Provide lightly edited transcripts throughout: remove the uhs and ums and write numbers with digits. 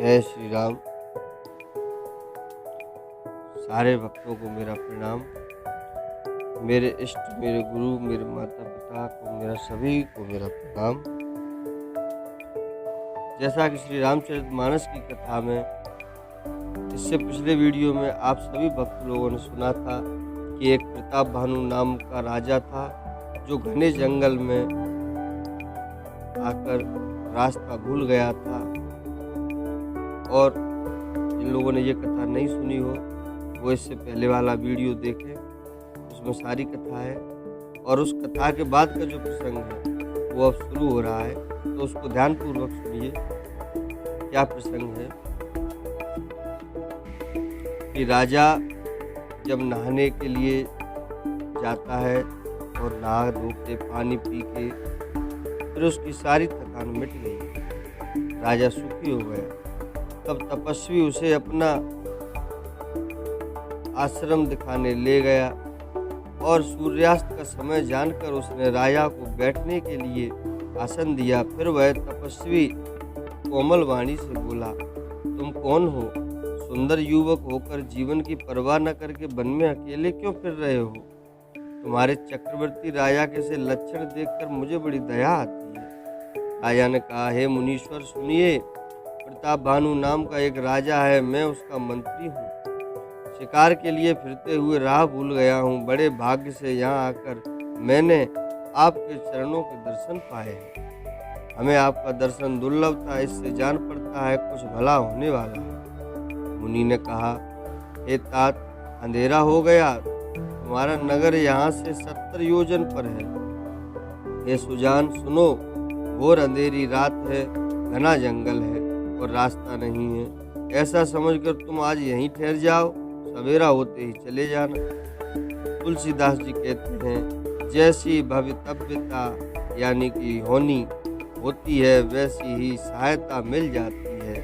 जय श्री राम। सारे भक्तों को मेरा प्रणाम। मेरे इष्ट, मेरे गुरु, मेरे माता पिता को मेरा, सभी को मेरा प्रणाम। जैसा कि श्री रामचरितमानस की कथा में इससे पिछले वीडियो में आप सभी भक्त लोगों ने सुना था कि एक प्रताप भानु नाम का राजा था जो घने जंगल में आकर रास्ता भूल गया था। और जिन लोगों ने ये कथा नहीं सुनी हो वो इससे पहले वाला वीडियो देखें, उसमें सारी कथा है। और उस कथा के बाद का जो प्रसंग है वो अब शुरू हो रहा है, तो उसको ध्यानपूर्वक सुनिए। क्या प्रसंग है कि राजा जब नहाने के लिए जाता है और नहा धो के पानी पी के फिर उसकी सारी थकान मिट गई, राजा सुखी हो गया। तब तपस्वी उसे अपना आश्रम दिखाने ले गया और सूर्यास्त का समय जानकर उसने राजा को बैठने के लिए आसन दिया। फिर वह तपस्वी कोमल वाणी से बोला, तुम कौन हो? सुंदर युवक होकर जीवन की परवाह न करके वन में अकेले क्यों फिर रहे हो? तुम्हारे चक्रवर्ती राजा के से लक्षण देखकर मुझे बड़ी दया आती है। राजा ने कहा, हे मुनीश्वर सुनिए, प्रताप भानु नाम का एक राजा है, मैं उसका मंत्री हूँ। शिकार के लिए फिरते हुए राह भूल गया हूँ। बड़े भाग्य से यहाँ आकर मैंने आपके चरणों के दर्शन पाए हैं। हमें आपका दर्शन दुर्लभ था, इससे जान पड़ता है कुछ भला होने वाला है। मुनि ने कहा, हे तात, अंधेरा हो गया, तुम्हारा नगर यहाँ से 70 योजन पर है। हे सुजान सुनो, घोर अंधेरी रात है, घना जंगल है और रास्ता नहीं है। ऐसा समझकर तुम आज यहीं ठहर जाओ, सवेरा होते ही चले जाना। तुलसीदास जी कहते हैं, जैसी भवितव्यता यानी कि होनी होती है वैसी ही सहायता मिल जाती है।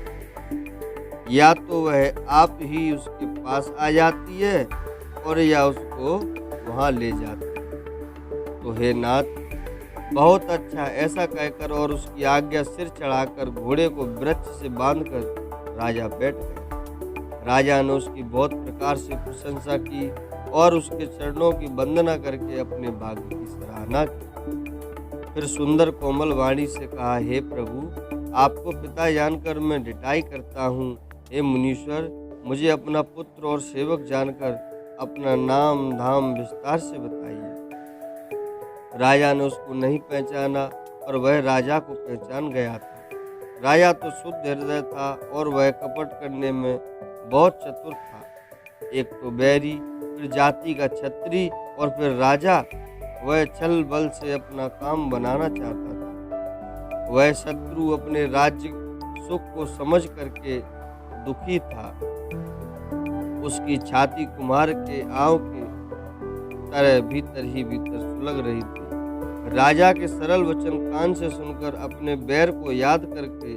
या तो वह आप ही उसके पास आ जाती है और या उसको वहाँ ले जाती है। तो हे नाथ, बहुत अच्छा, ऐसा कहकर और उसकी आज्ञा सिर चढ़ाकर घोड़े को वृक्ष से बांधकर राजा बैठ गया। राजा ने उसकी बहुत प्रकार से प्रशंसा की और उसके चरणों की वंदना करके अपने भाग्य की सराहना की। फिर सुंदर कोमल वाणी से कहा, हे प्रभु, आपको पिता जानकर मैं ढिठाई करता हूँ। हे मुनीश्वर, मुझे अपना पुत्र और सेवक जानकर अपना नाम धाम विस्तार से बताइए। राजा ने उसको नहीं पहचाना और वह राजा को पहचान गया था। राजा तो शुद्ध हृदय था और वह कपट करने में बहुत चतुर था। एक तो बैरी, फिर जाति का छत्री और फिर राजा। वह छल बल से अपना काम बनाना चाहता था। वह शत्रु अपने राज्य सुख को समझ करके दुखी था। उसकी छाती कुम्हार के आंव के तरह भीतर ही भीतर सुलग रही थी। राजा के सरल वचन कान से सुनकर अपने बैर को याद करके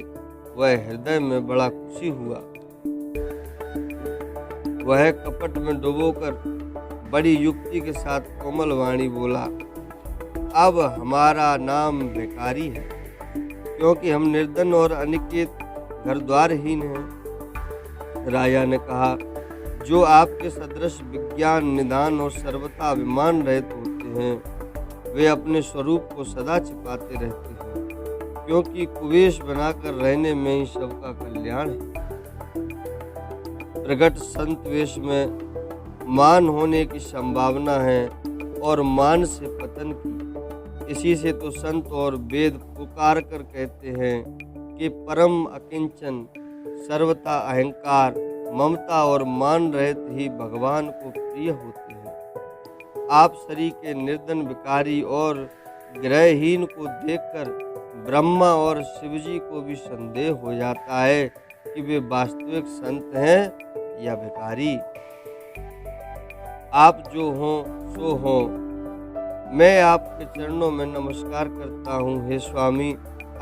वह हृदय में बड़ा खुशी हुआ। वह कपट में डुबोकर बड़ी युक्ति के साथ कोमल वाणी बोला, अब हमारा नाम भिखारी है, क्योंकि हम निर्धन और अनिकेत घर द्वारहीन हैं। राजा ने कहा, जो आपके सदृश विज्ञान निदान और सर्वथा अभिमान रहित होते हैं वे अपने स्वरूप को सदा छिपाते रहते हैं, क्योंकि कुवेश बनाकर रहने में ही सबका कल्याण है। प्रगट संत वेश में मान होने की संभावना है और मान से पतन की। इसी से तो संत और वेद पुकार कर कहते हैं कि परम अकिंचन, सर्वथा अहंकार, ममता और मान रहित ही भगवान को प्रिय होते हैं। आप शरीर के निर्धन भिखारी और गृहहीन को देखकर ब्रह्मा और शिवजी को भी संदेह हो जाता है कि वे वास्तविक संत हैं या भिखारी। आप जो हों सो हों, मैं आपके चरणों में नमस्कार करता हूँ। हे स्वामी,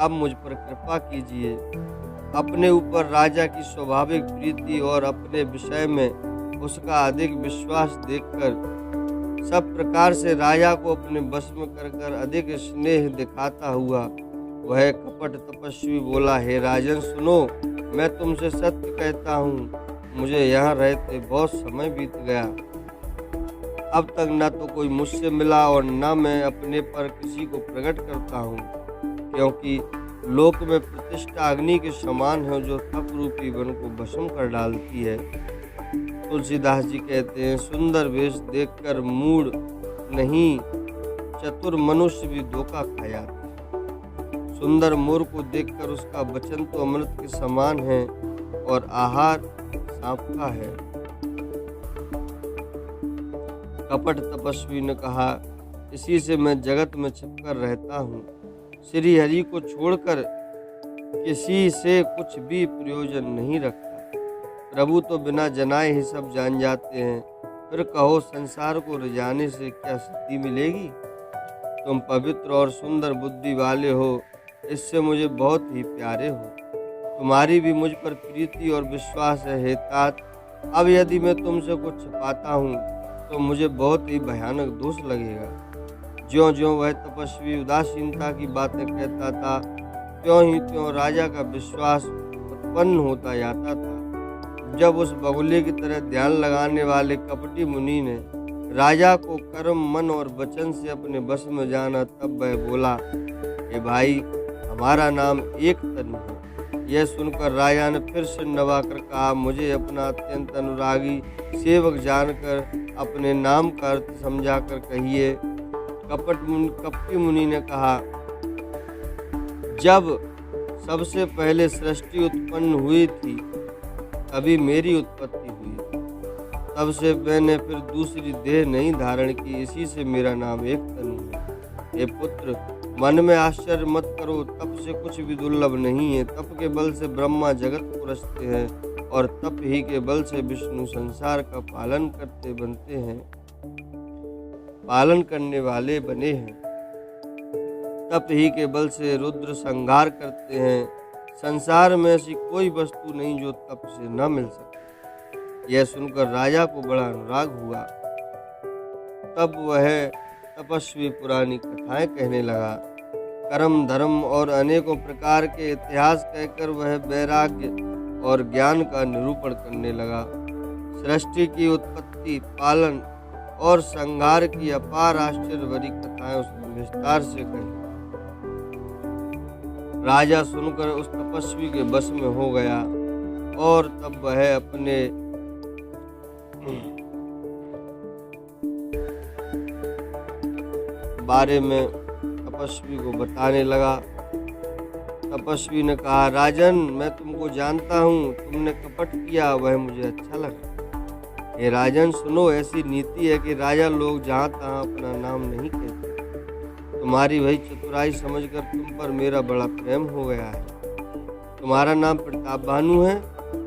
अब मुझ पर कृपा कीजिए। अपने ऊपर राजा की स्वाभाविक प्रीति और अपने विषय में उसका अधिक विश्वास देखकर सब प्रकार से राजा को अपने वश में कर अधिक स्नेह दिखाता हुआ वह कपट तपस्वी बोला, हे राजन सुनो, मैं तुमसे सत्य कहता हूँ, मुझे यहाँ रहते बहुत समय बीत गया। अब तक न तो कोई मुझसे मिला और न मैं अपने पर किसी को प्रकट करता हूँ, क्योंकि लोक में प्रतिष्ठा अग्नि के समान है जो तप रूपी वन को भस्म कर डालती है। तुलसीदास जी कहते हैं, सुंदर वेश देखकर मूड नहीं, चतुर मनुष्य भी धोखा खा जाते हैं। सुंदर मोर को देखकर उसका वचन तो अमृत के समान है और आहार सांप का है। कपट तपस्वी ने कहा, इसी से मैं जगत में छिपकर रहता हूँ। श्री हरि को छोड़कर किसी से कुछ भी प्रयोजन नहीं रखता। प्रभु तो बिना जनाए ही सब जान जाते हैं। फिर कहो, संसार को रिझाने से क्या सिद्धि मिलेगी? तुम पवित्र और सुंदर बुद्धि वाले हो, इससे मुझे बहुत ही प्यारे हो। तुम्हारी भी मुझ पर प्रीति और विश्वास है हे तात। अब यदि मैं तुमसे कुछ छिपाता हूँ तो मुझे बहुत ही भयानक दोष लगेगा। ज्यों ज्यों वह तपस्वी उदासीनता की बातें कहता था, त्यों ही त्यों राजा का विश्वास उत्पन्न होता जाता था। जब उस बगुले की तरह ध्यान लगाने वाले कपटी मुनि ने राजा को कर्म, मन और वचन से अपने बस में जाना, तब वह बोला, ए भाई, हमारा नाम एक तन है। यह सुनकर राजा ने फिर से नवाकर कहा, मुझे अपना अत्यंत अनुरागी सेवक जानकर अपने नाम का अर्थ समझाकर कहिए। कपटी मुनि ने कहा, जब सबसे पहले सृष्टि उत्पन्न हुई थी तभी मेरी उत्पत्ति हुई। तब से मैंने फिर दूसरी देह नहीं धारण की, इसी से मेरा नाम एक तन है। हे पुत्र, मन में आश्चर्य मत करो, तप से कुछ भी दुर्लभ नहीं है। तप के बल से ब्रह्मा जगत को रचते हैं और तप ही के बल से विष्णु संसार का पालन करने वाले बने हैं। तप ही के बल से रुद्र संहार करते हैं। संसार में ऐसी कोई वस्तु नहीं जो तप से न मिल सके। यह सुनकर राजा को बड़ा अनुराग हुआ। तब वह तपस्वी पुरानी कथाएं कहने लगा। कर्म, धर्म और अनेकों प्रकार के इतिहास कहकर वह वैराग्य और ज्ञान का निरूपण करने लगा। सृष्टि की उत्पत्ति, पालन और संहार की अपार आश्चर्य भरी कथाएं उसने विस्तार से कही। राजा सुनकर उस तपस्वी के बस में हो गया और तब वह अपने बारे में तपस्वी को बताने लगा। तपस्वी ने कहा, राजन, मैं तुमको जानता हूँ, तुमने कपट किया, वह मुझे अच्छा लगा। हे राजन, सुनो, ऐसी नीति है कि राजा लोग जहाँ तहाँ अपना नाम नहीं कहते। तुम्हारी वही चतुराई समझकर तुम पर मेरा बड़ा प्रेम हो गया है। तुम्हारा नाम प्रताप भानु है।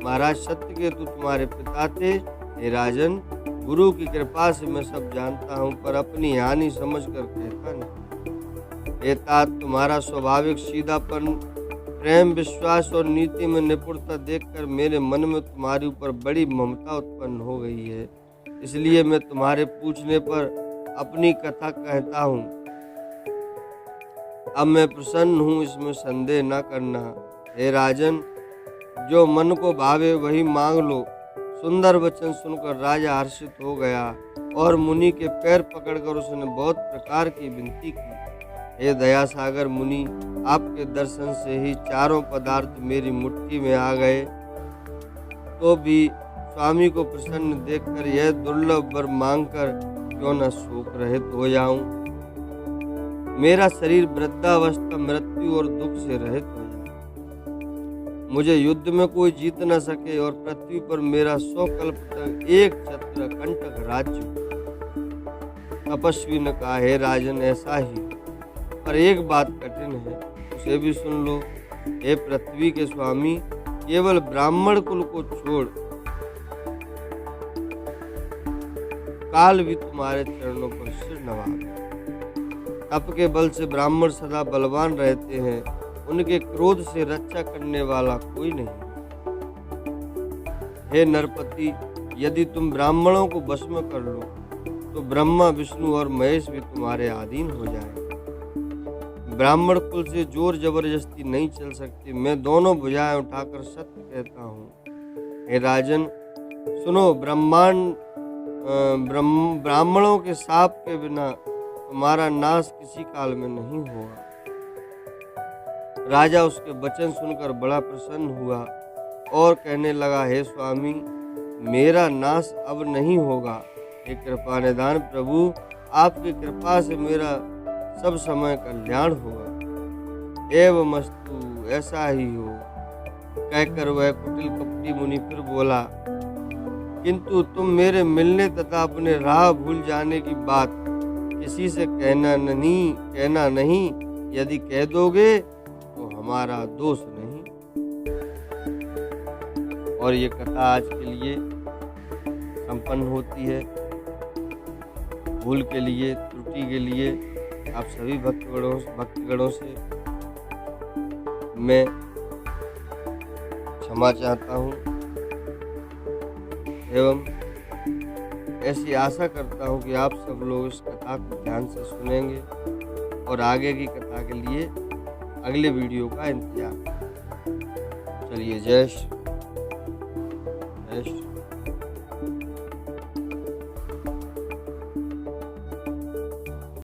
महाराज सत्यकेतु तुम्हारे पिता थे। हे राजन, गुरु की कृपा से मैं सब जानता हूँ, पर अपनी हानि समझकर कहता नहीं। हे तात, तुम्हारा स्वाभाविक सीधापन, प्रेम, विश्वास और नीति में निपुणता देखकर मेरे मन में तुम्हारे ऊपर बड़ी ममता उत्पन्न हो गई है। इसलिए मैं तुम्हारे पूछने पर अपनी कथा कहता हूँ। अब मैं प्रसन्न हूँ, इसमें संदेह न करना। हे राजन, जो मन को भावे वही मांग लो। सुंदर वचन सुनकर राजा हर्षित हो गया और मुनि के पैर पकड़कर उसने बहुत प्रकार की विनती की। हे दया सागर मुनि, आपके दर्शन से ही चारों पदार्थ मेरी मुट्ठी में आ गए, तो भी स्वामी को प्रसन्न देखकर यह दुर्लभ वर मांगकर क्यों न शोक रहित हो जाऊं। मेरा शरीर वृद्धावस्था, मृत्यु और दुख से रहित हो जाए। मुझे युद्ध में कोई जीत न सके और पृथ्वी पर मेरा 100 कल्प तक एक छत्र कंटक राज्य। तपस्वी ने कहा, हे राजन, ऐसा ही, पर एक बात कठिन है, उसे भी सुन लो। हे पृथ्वी के स्वामी, केवल ब्राह्मण कुल को छोड़ काल भी तुम्हारे चरणों पर सिर नवाए। तप के बल से ब्राह्मण सदा बलवान रहते हैं, उनके क्रोध से रक्षा करने वाला कोई नहीं। हे नरपति, यदि तुम ब्राह्मणों को वश में कर लो तो ब्रह्मा, विष्णु और महेश भी तुम्हारे अधीन हो जाए। ब्राह्मण कुल से जोर जबरदस्ती नहीं चल सकती। मैं दोनों भुजाएं उठाकर सत्य कहता हूँ। हे राजन सुनो, ब्राह्मणों के शाप के बिना तुम्हारा नाश किसी काल में नहीं होगा। राजा उसके वचन सुनकर बड़ा प्रसन्न हुआ और कहने लगा, हे स्वामी, मेरा नाश अब नहीं होगा। हे कृपा निधान प्रभु, आपकी कृपा से मेरा सब समय कल्याण होगा। एवं मस्तु, ऐसा ही हो। कहकर वह कुटिल कपटी मुनि फिर बोला, किंतु तुम मेरे मिलने तथा अपने राह भूल जाने की बात किसी से कहना नहीं। यदि कह दोगे तो हमारा दोष नहीं। और ये कथा आज के लिए संपन्न होती है। भूल के लिए, त्रुटि के लिए आप सभी भक्तगणों से मैं क्षमा चाहता हूँ एवं ऐसी आशा करता हूँ कि आप सब लोग इस कथा को ध्यान से सुनेंगे और आगे की कथा के लिए अगले वीडियो का इंतजार। चलिए, जय श्री